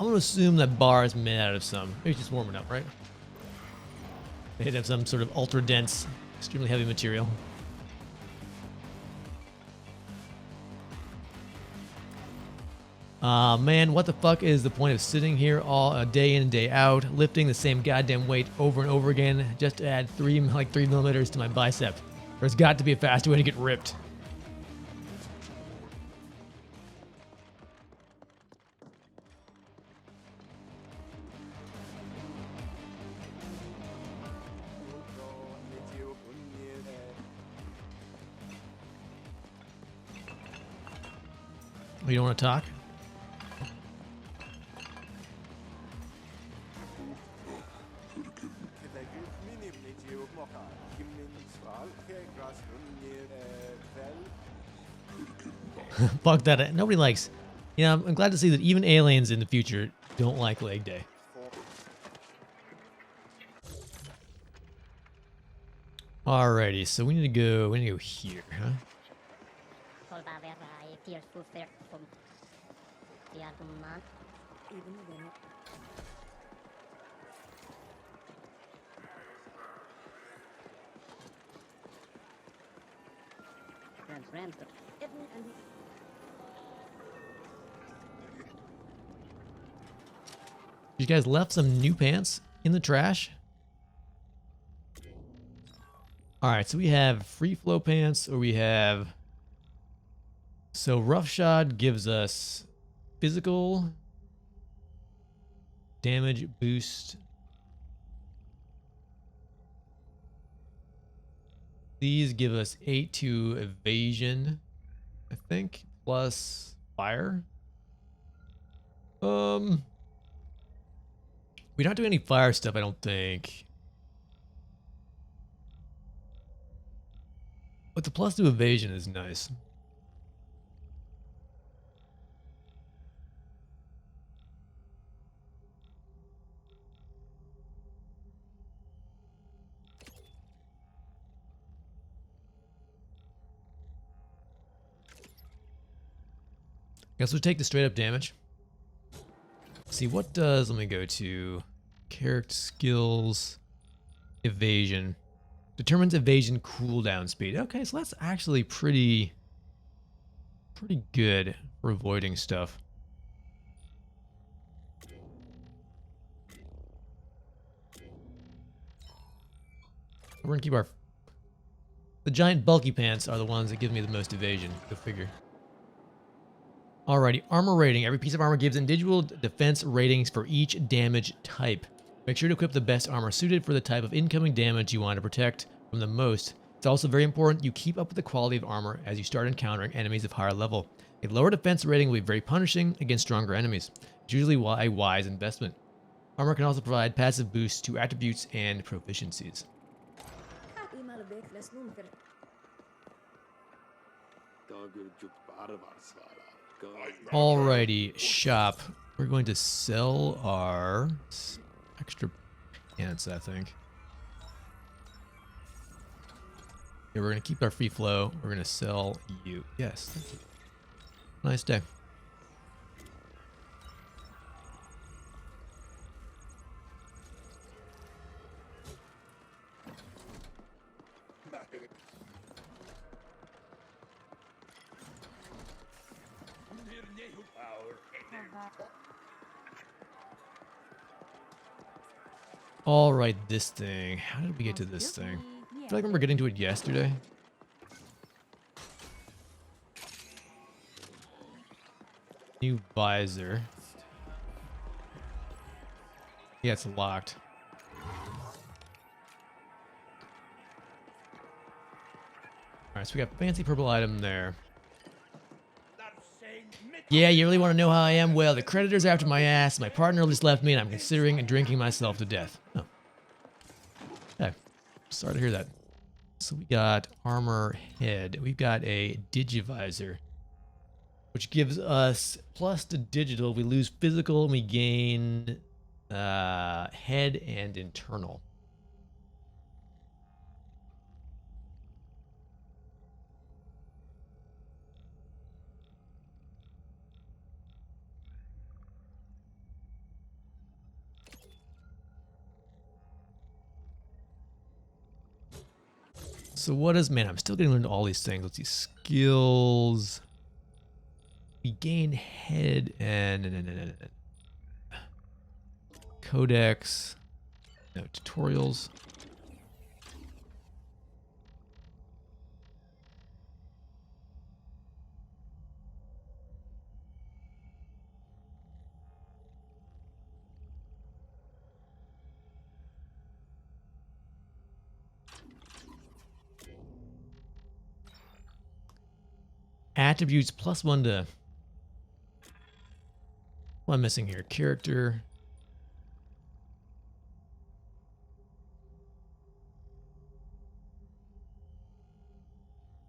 I'm gonna assume that bar is made out of some. Maybe it's just warming up, right? They have some sort of ultra dense, extremely heavy material. Man, what the fuck is the point of sitting here all day in and day out, lifting the same goddamn weight over and over again, just to add 3 millimeters to my bicep? There's got to be a faster way to get ripped. You don't want to talk? Fuck that. Nobody likes. Yeah, I'm glad to see that even aliens in the future don't like leg day. Alrighty, so we need to go here, huh? You guys left some new pants in the trash? Alright, so we have free flow pants, or we have... So roughshod gives us physical damage boost. These give us 8 to evasion, I think, plus fire. We don't do any fire stuff, I don't think. But the plus 2 evasion is nice. Guess we'll take the straight up damage. See what does, let me go to character skills, evasion. Determines evasion cooldown speed. Okay, so that's actually pretty good for avoiding stuff. We're gonna keep our... The giant bulky pants are the ones that give me the most evasion, go figure. Alrighty, armor rating. Every piece of armor gives individual defense ratings for each damage type. Make sure to equip the best armor suited for the type of incoming damage you want to protect from the most. It's also very important you keep up with the quality of armor as you start encountering enemies of higher level. A lower defense rating will be very punishing against stronger enemies. It's usually a wise investment. Armor can also provide passive boosts to attributes and proficiencies. Alrighty, shop. We're going to sell our extra pants, I think. Yeah, we're going to keep our free flow. We're going to sell you. Yes, thank you. Nice day. All right, this thing. How did we get to this thing? I feel like I remember getting to it yesterday. New visor. Yeah, it's locked. Alright, so we got fancy purple item there. Yeah, you really want to know how I am? Well, the creditor's after my ass, my partner just left me, and I'm considering drinking myself to death. Oh. Okay. Sorry to hear that. So we got armor head. We've got a digivisor, which gives us plus to digital. We lose physical, and we gain head and internal. So what is, man, I'm still getting into all these things. Let's see, skills. We gain head and codex. No, tutorials. Attributes +1 to... What am I missing here? Character.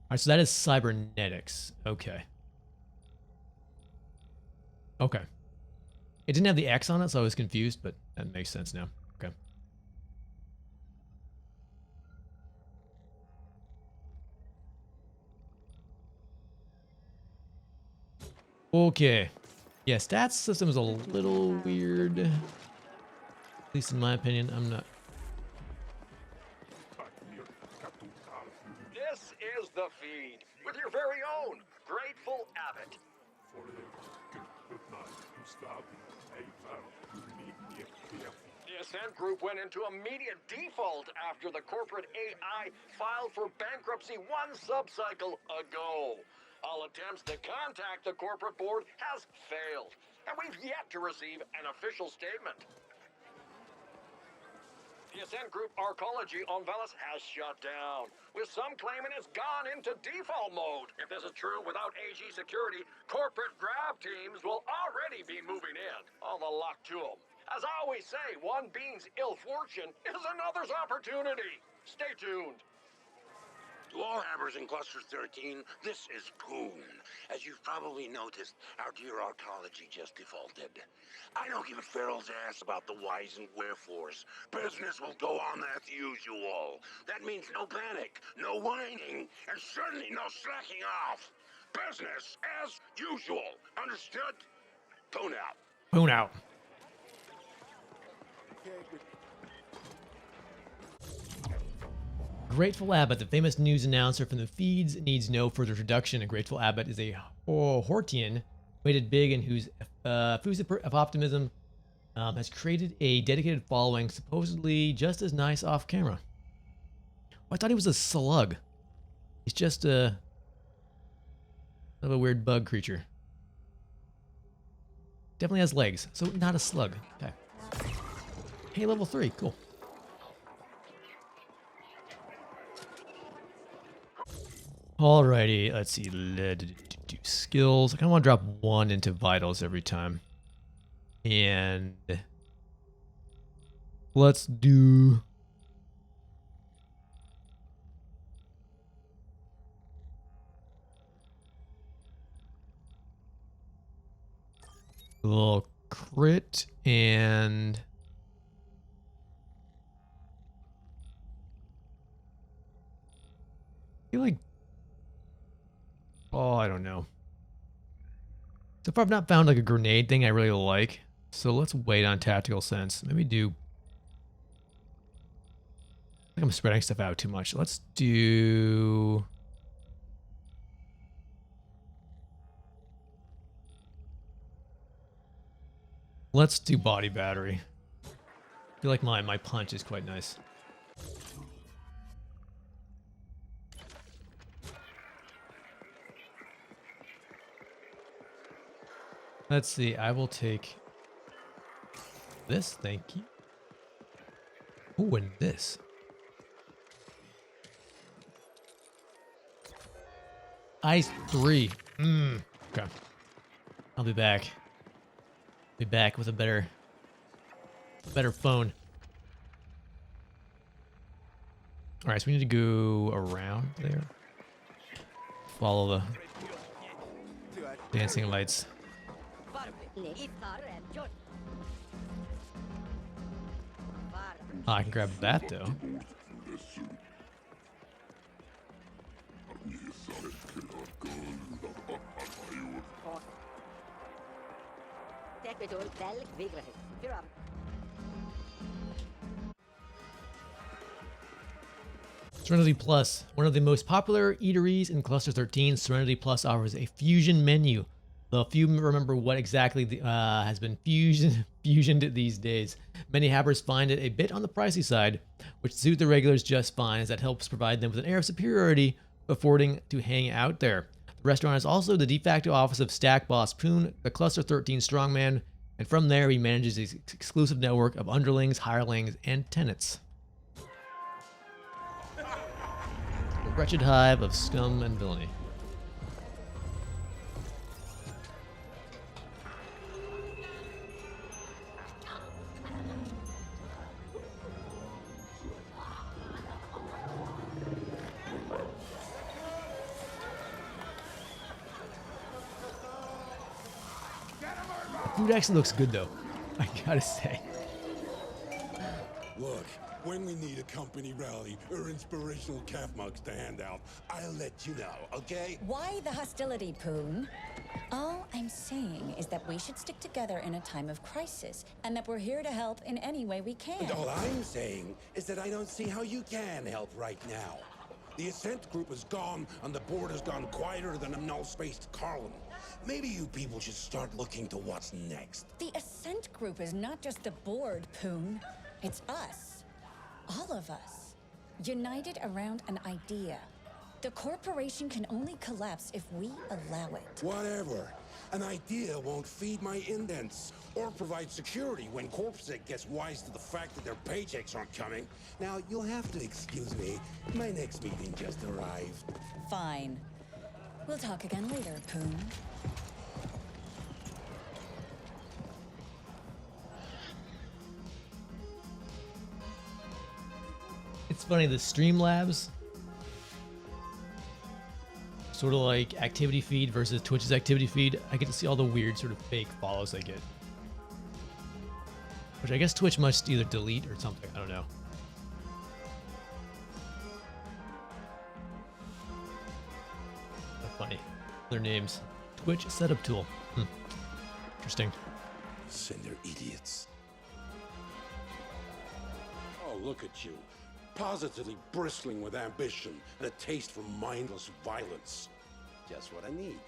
Alright, so that is cybernetics. Okay. Okay. It didn't have the X on it, so I was confused, but that makes sense now. Okay. Okay. Yeah, stats system is a little weird. At least in my opinion. I'm not... This is the feed with your very own Grateful Abbott. The Ascent Group went into immediate default after the corporate AI filed for bankruptcy 1 subcycle ago. All attempts to contact the corporate board has failed, and we've yet to receive an official statement. The Ascent Group Arcology on Velis has shut down, with some claiming it's gone into default mode. If this is true without AG security, corporate grab teams will already be moving in. All the luck to them. As I always say, one being's ill fortune is another's opportunity. Stay tuned. To all hammers in Cluster 13, this is Poon. As you've probably noticed, our dear Arcology just defaulted. I don't give a feral's ass about the whys and wherefores. Business will go on as usual. That means no panic, no whining, and certainly no slacking off. Business as usual. Understood? Poon out. Poon out. Grateful Abbott, the famous news announcer from the feeds, needs no further introduction. A Grateful Abbott is a Hortian, weighted big and whose effusive of optimism has created a dedicated following, supposedly just as nice off camera. Oh, I thought he was a slug. He's just a weird bug creature. Definitely has legs, so not a slug. Okay. Hey, level 3, cool. Alrighty, let's see. Skills. I kind of want to drop 1 into vitals every time. And let's do... a little crit and... I feel like... oh, I don't know. So far I've not found like a grenade thing I really like. So let's wait on tactical sense. Maybe do... I think I'm spreading stuff out too much. Let's do... let's do body battery. I feel like my punch is quite nice. Let's see, I will take this, thank you. Ooh, and this. Ice 3. Okay. I'll be back. Be back with a better phone. Alright, so we need to go around there. Follow the dancing lights. Oh, I can grab that though. Serenity Plus, one of the most popular eateries in Cluster 13, Serenity Plus offers a fusion menu. Though few remember what exactly has been fusioned these days. Many habbers find it a bit on the pricey side, which suit the regulars just fine, as that helps provide them with an air of superiority, affording to hang out there. The restaurant is also the de facto office of Stack Boss Poon, the Cluster 13 strongman, and from there he manages his exclusive network of underlings, hirelings, and tenants. A wretched hive of scum and villainy. Food actually looks good though, I gotta say. Look, when we need a company rally or inspirational calf mugs to hand out, I'll let you know, okay? Why the hostility, Poon? All I'm saying is that we should stick together in a time of crisis, and that we're here to help in any way we can. And all I'm saying is that I don't see how you can help right now. The Ascent group is gone, and the board has gone quieter than a null-spaced Carlin. Maybe you people should start looking to what's next. The Ascent group is not just the board, Poon. It's us. All of us. United around an idea. The corporation can only collapse if we allow it. Whatever. An idea won't feed my indents or provide security when Corpsec gets wise to the fact that their paychecks aren't coming. Now, you'll have to excuse me. My next meeting just arrived. Fine. We'll talk again later, Poon. It's funny, the Streamlabs, sort of like activity feed versus Twitch's activity feed, I get to see all the weird sort of fake follows I get. Which I guess Twitch must either delete or something, I don't know. That's funny. Their names. Twitch setup tool. Interesting. Send idiots. Oh, look at you. Positively bristling with ambition and a taste for mindless violence. Just what I need.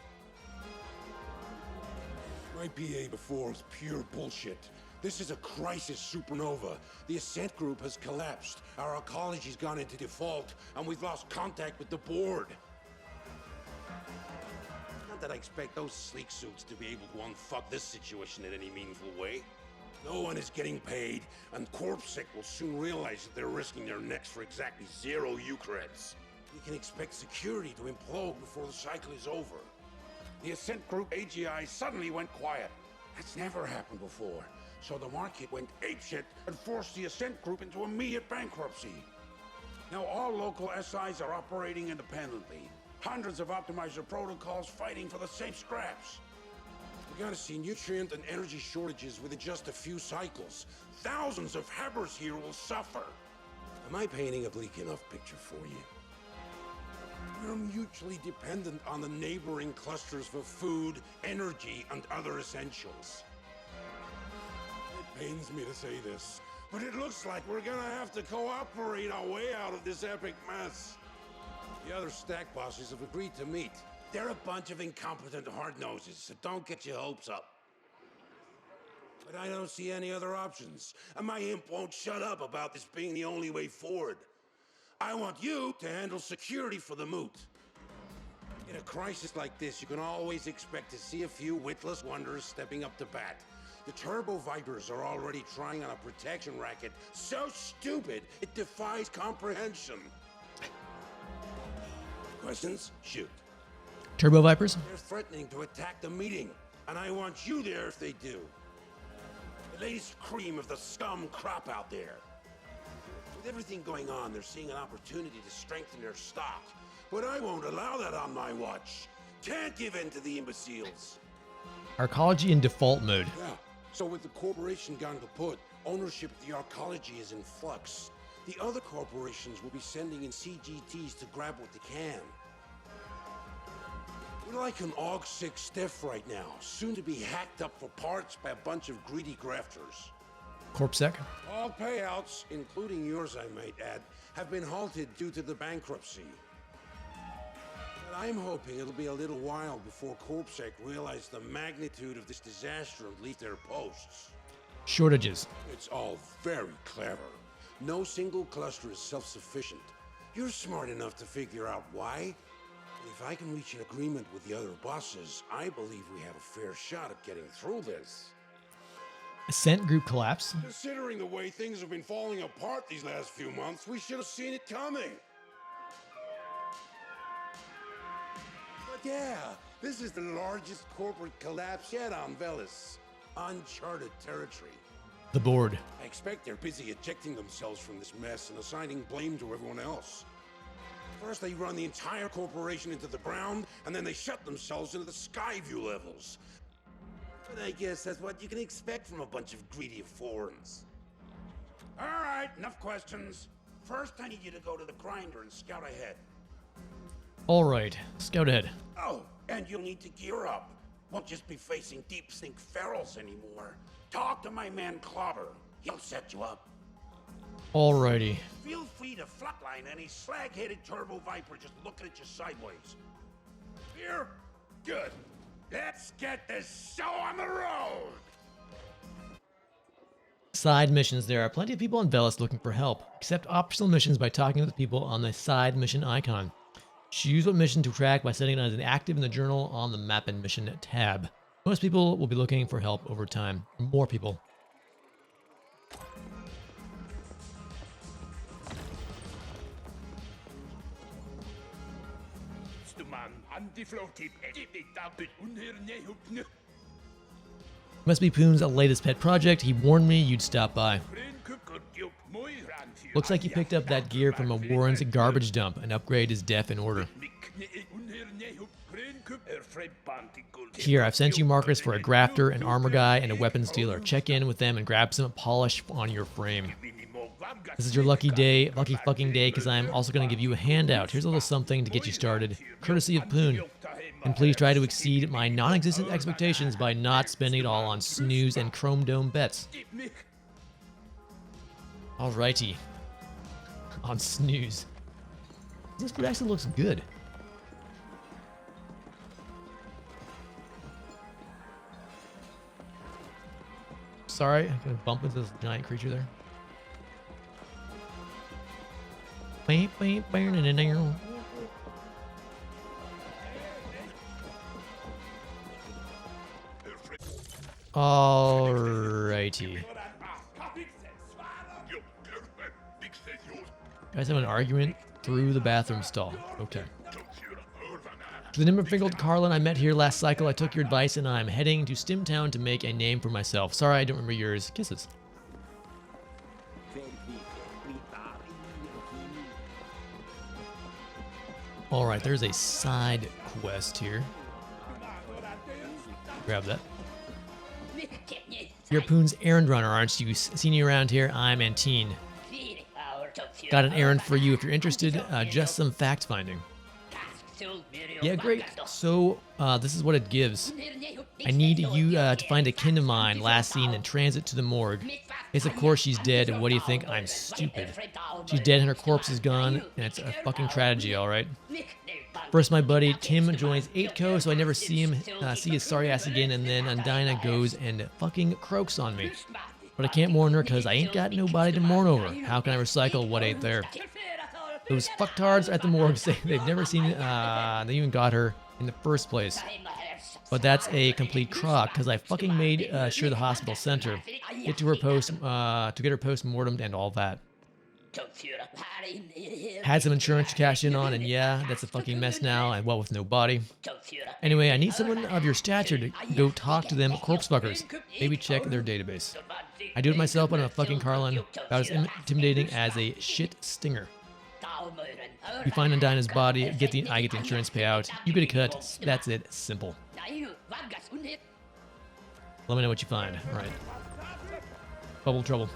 My PA before was pure bullshit. This is a crisis supernova. The Ascent group has collapsed. Our ecology's gone into default, and we've lost contact with the board. Not that I expect those sleek suits to be able to unfuck this situation in any meaningful way. No one is getting paid, and Corpsec will soon realize that they're risking their necks for exactly 0 Eucreds. We can expect security to implode before the cycle is over. The Ascent Group AGI suddenly went quiet. That's never happened before. So the market went apeshit and forced the Ascent Group into immediate bankruptcy. Now all local SIs are operating independently. Hundreds of optimizer protocols fighting for the safe scraps. We're gonna see nutrient and energy shortages within just a few cycles. Thousands of Habbers here will suffer. Am I painting a bleak enough picture for you? We're mutually dependent on the neighboring clusters for food, energy, and other essentials. It pains me to say this, but it looks like we're gonna have to cooperate our way out of this epic mess. The other stack bosses have agreed to meet. They're a bunch of incompetent hard-noses, so don't get your hopes up. But I don't see any other options, and my imp won't shut up about this being the only way forward. I want you to handle security for the moot. In a crisis like this, you can always expect to see a few witless wonders stepping up to bat. The Turbo Vipers are already trying on a protection racket so stupid it defies comprehension. Questions? Shoot. Turbo Vipers? They're threatening to attack the meeting, and I want you there if they do. The latest cream of the scum crop out there. With everything going on, they're seeing an opportunity to strengthen their stock. But I won't allow that on my watch. Can't give in to the imbeciles. Arcology in default mode. Yeah, so with the corporation gone kaput, ownership of the arcology is in flux. The other corporations will be sending in CGTs to grab what they can. We're like an AUG-6 stiff right now, soon to be hacked up for parts by a bunch of greedy grafters. Corpsec. All payouts, including yours I might add, have been halted due to the bankruptcy. But I'm hoping it'll be a little while before Corpsec realize the magnitude of this disaster and leave their posts. Shortages. It's all very clever. No single cluster is self-sufficient. You're smart enough to figure out why. If I can reach an agreement with the other bosses, I believe we have a fair shot at getting through this. Ascent group collapse. Considering the way things have been falling apart these last few months, we should have seen it coming. But yeah, this is the largest corporate collapse yet on Velis. Uncharted territory. The board. I expect they're busy ejecting themselves from this mess and assigning blame to everyone else. First, they run the entire corporation into the ground, and then they shut themselves into the Skyview levels. But I guess that's what you can expect from a bunch of greedy foreigners. All right, enough questions. First, I need you to go to the grinder and scout ahead. All right, scout ahead. Oh, and you'll need to gear up. Won't just be facing deep sink ferals anymore. Talk to my man Clobber. He'll set you up. Alrighty. Feel free to flatline any slag-headed turbo viper just looking at you sideways. Here? Good. Let's get this show on the road! Side missions. There are plenty of people on Velis looking for help. Accept optional missions by talking to the people on the side mission icon. Choose what mission to track by setting it as an active in the journal on the map and mission tab. Most people will be looking for help over time. More people. Must be Poon's latest pet project. He warned me you'd stop by. Looks like you picked up that gear from a Warren's garbage dump. An upgrade is def in order. Here, I've sent you markers for a grafter, an armor guy, and a weapons dealer. Check in with them and grab some polish on your frame. This is your lucky fucking day, because I'm also going to give you a handout. Here's a little something to get you started, courtesy of Poon. And please try to exceed my non-existent expectations by not spending it all on snooze and chrome dome bets. Alrighty. On snooze. This food actually looks good. Sorry, I'm gonna bump into this giant creature there. Alrighty. Guys have an argument through the bathroom stall. Okay. To the nimble-fingered Carlin I met here last cycle, I took your advice and I'm heading to Stimtown to make a name for myself. Sorry, I don't remember yours. Kisses. Alright, there's a side quest here. Grab that. You're Poon's errand runner, aren't you? Seen you around here? I'm Antine. Got an errand for you if you're interested. Just some fact-finding. Yeah, great. So, this is what it gives. I need you to find a kin of mine, last seen in transit to the morgue. Yes, of course she's dead, and what do you think? I'm stupid. She's dead and her corpse is gone, and it's a fucking tragedy, alright? First, my buddy Tim joins 8Co, so I never see his sorry ass again, and then Undina goes and fucking croaks on me. But I can't mourn her because I ain't got nobody to mourn over. How can I recycle what ain't there? Those fucktards at the morgue say they've never seen they even got her in the first place. But that's a complete crock because I fucking made sure the hospital sent her. Get to her to get her post-mortem and all that. Had some insurance to cash in on, and yeah, that's a fucking mess now, and what with no body. Anyway, I need someone of your stature to go talk to them corpse fuckers. Maybe check their database. I do it myself, but I'm a fucking Carlin, about as intimidating as a shit stinger. You find Undina's body, I get the insurance payout, you get a cut, that's it, simple. Let me know what you find. Alright. Bubble trouble.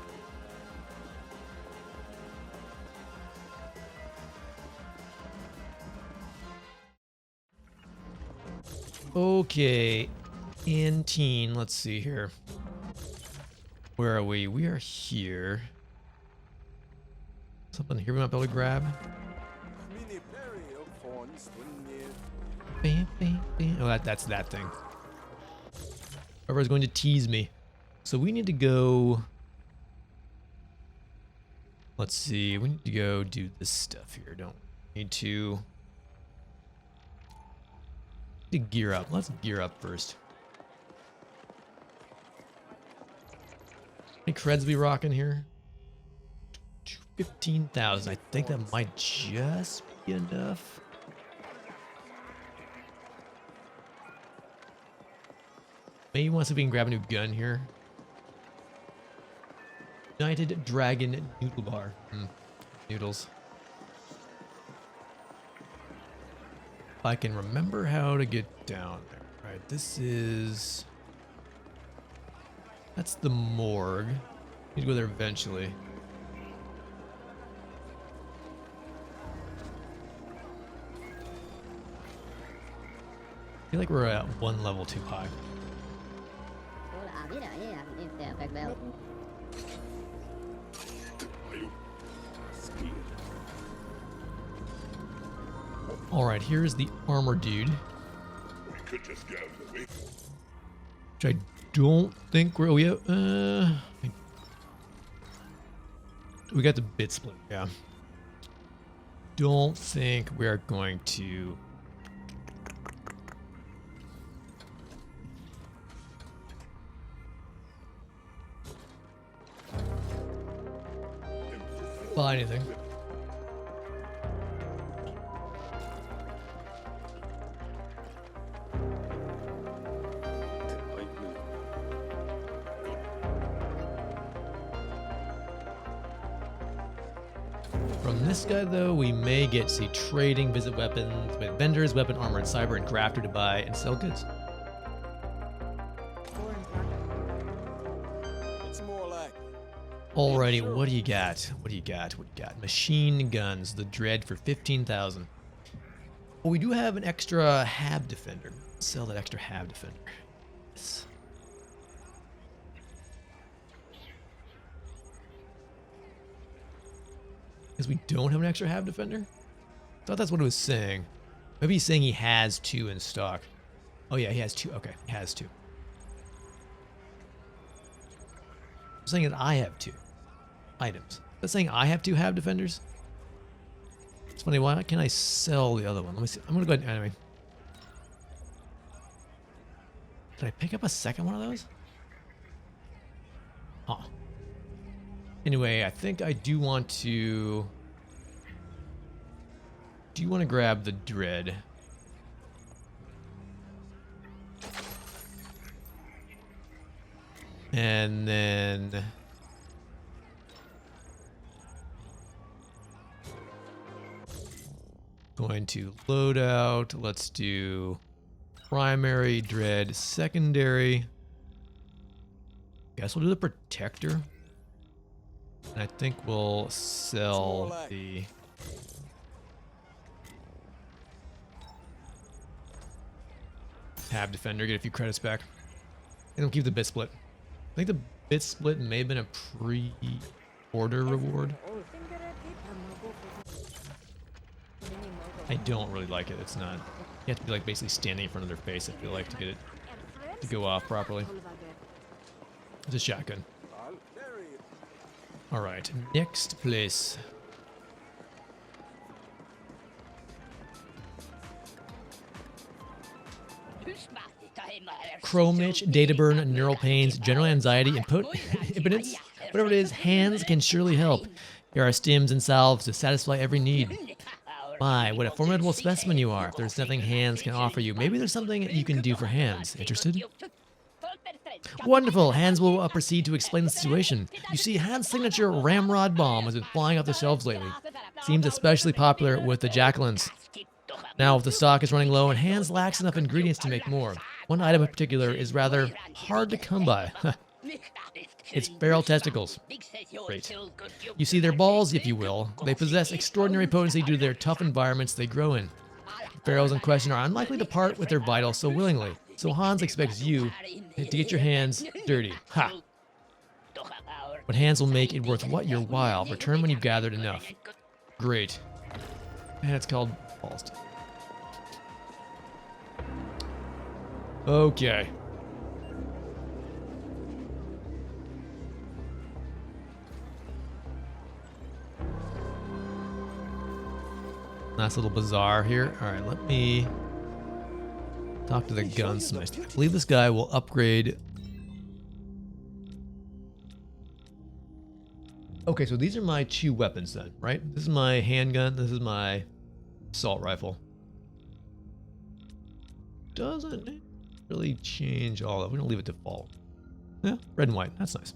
Okay, Antine, let's see here. Where are we? We are here. Something here we might be able to grab. Bam, bam, bam. Oh, that's that thing. Whoever's going to tease me. So we need to go. Let's see. We need to go do this stuff here. Don't we? Need to gear up. Let's gear up first. Any creds we rocking here? 15,000. I think that might just be enough. Maybe wants to be and grab a new gun here. United Dragon Noodle Bar. Noodles. If I can remember how to get down there. Alright, this is... That's the morgue. Need to go there eventually. I feel like we're at one level too high. Alright, here's the armor dude. We could just get out of the way. Which I don't think we're... Oh, yeah. We got the bit split, yeah. Don't think we are going to... buy anything. From this guy, though, we may get, see, trading, visit weapons, with vendors, weapon, armor, and cyber, and crafter to buy and sell goods. Alrighty, what do you got? What do you got? What do you got? Machine guns, the Dread for 15,000. Well, we do have an extra Hab Defender. Sell that extra Hab Defender. Yes. Because we don't have an extra Hab Defender? I thought that's what it was saying. Maybe he's saying he has 2 in stock. Oh yeah, he has 2. Okay, he has 2. I'm saying that I have 2 items. That's saying I have 2 Hab Defenders? It's funny, why can't I sell the other one? Let me see. I'm gonna go ahead anyway. Did I pick up a second one of those? Huh. Anyway, I think I do want to... grab the Dread. And then... going to load out. Let's do primary Dread, secondary. Guess we'll do the Protector. And I think we'll sell the... Hab Defender, get a few credits back. And we'll keep the bit split. I think the bit split may have been a pre-order reward. I don't really like it. It's not. You have to be like basically standing in front of their face, I feel like, to get it to go off properly. It's a shotgun. Alright, next place. Chrome itch, data burn, neural pains, general anxiety, impotence, whatever it is, hands can surely help. There are stims and salves to satisfy every need. My, what a formidable specimen you are. If there's nothing hands can offer you, maybe there's something you can do for hands. Interested? Wonderful! Hans will proceed to explain the situation. You see, Hans' signature Ramrod bomb has been flying off the shelves lately. Seems especially popular with the Jacquelines. Now, if the stock is running low and Hans lacks enough ingredients to make more, one item in particular is rather hard to come by. It's feral testicles. Great. You see, they're balls, if you will. They possess extraordinary potency due to their tough environments they grow in. The pharaohs in question are unlikely to part with their vitals so willingly, so Hans expects you to get your hands dirty. Ha! What hands will make it worth what your while. Return when you've gathered enough. Great. And it's called balls deep. Okay. Nice little bazaar here. All right, let me talk to the gunsmith. I believe this guy will upgrade. Okay, so these are my 2 weapons then, right? This is my handgun. This is my assault rifle. Doesn't really change all of it. We're gonna leave it default. Yeah, red and white. That's nice.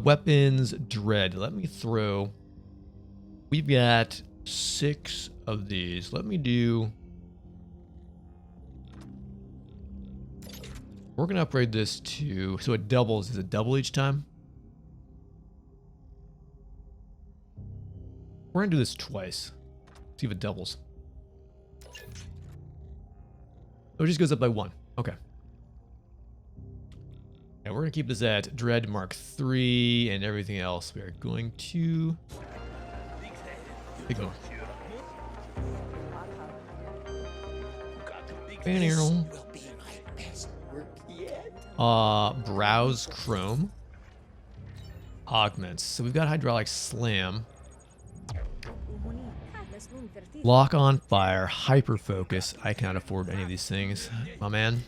Weapons, dread. Let me throw. We've got 6 of these. Let me do. We're gonna upgrade this to so it doubles. Is it double each time? We're gonna do this twice. See if it doubles. Oh, it just goes up by 1. Okay. And we're gonna keep this at Dread Mark 3 and everything else. We are going to ignore. Browse Chrome. Augments. So we've got Hydraulic Slam. Lock on fire, hyper focus. I cannot afford any of these things, my man.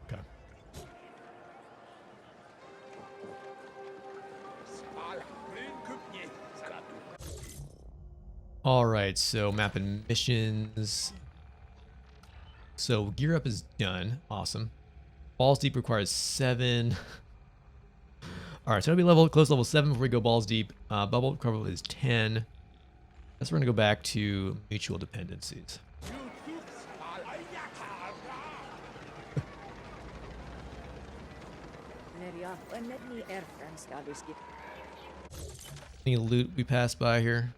Okay. All right, so map and missions. So gear up is done. Awesome. Balls deep requires 7. All right, so it'll be close level 7 before we go balls deep. Bubble cover is 10. That's we're gonna go back to mutual dependencies. Any loot we passed by here?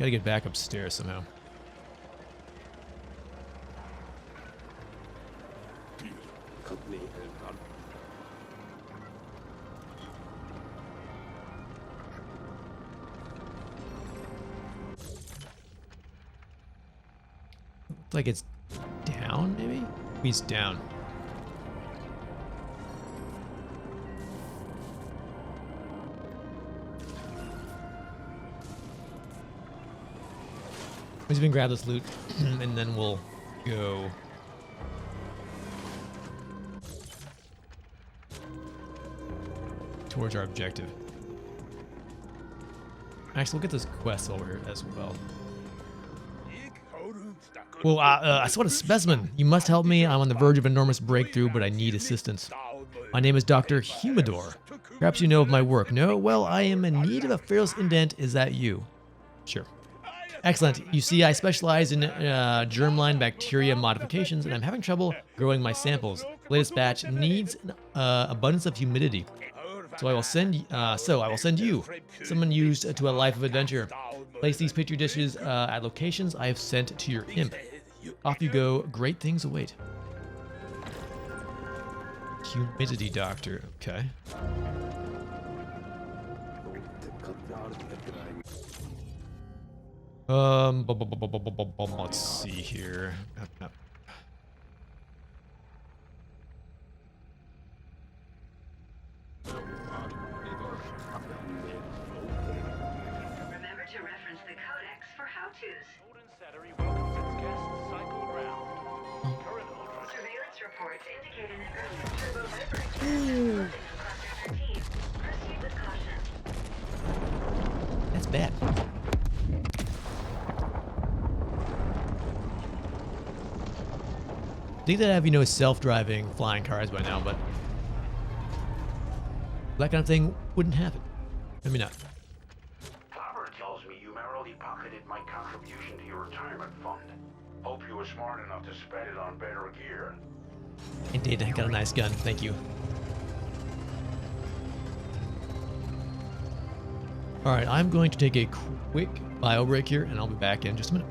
Gotta get back upstairs somehow. Looks like it's down, maybe? He's down. We're just gonna grab this loot and then we'll go towards our objective. Actually, we'll get this quest over here as well. Well, I saw a specimen. You must help me. I'm on the verge of enormous breakthrough, but I need assistance. My name is Dr. Humidor. Perhaps you know of my work. No? Well, I am in need of a fearless indent. Is that you? Sure. Excellent. You see, I specialize in germline bacteria modifications, and I'm having trouble growing my samples. The latest batch needs abundance of humidity. So I will send you, someone used to a life of adventure. Place these petri dishes at locations I have sent to your imp. Off you go. Great things await. Humidity doctor. Okay. Let's see here. Remember to reference the codex for how-tos. Surveillance reports indicate an early turbo vibration. Proceed with caution. That's bad. I think that I have, self-driving flying cars by now, but that kind of thing wouldn't happen. Maybe not. Clobber tells me you merrily pocketed my contribution to your retirement fund. Hope you were smart enough to spend it on better gear. Indeed, I got a nice gun. Thank you. All right, I'm going to take a quick bio break here, and I'll be back in just a minute.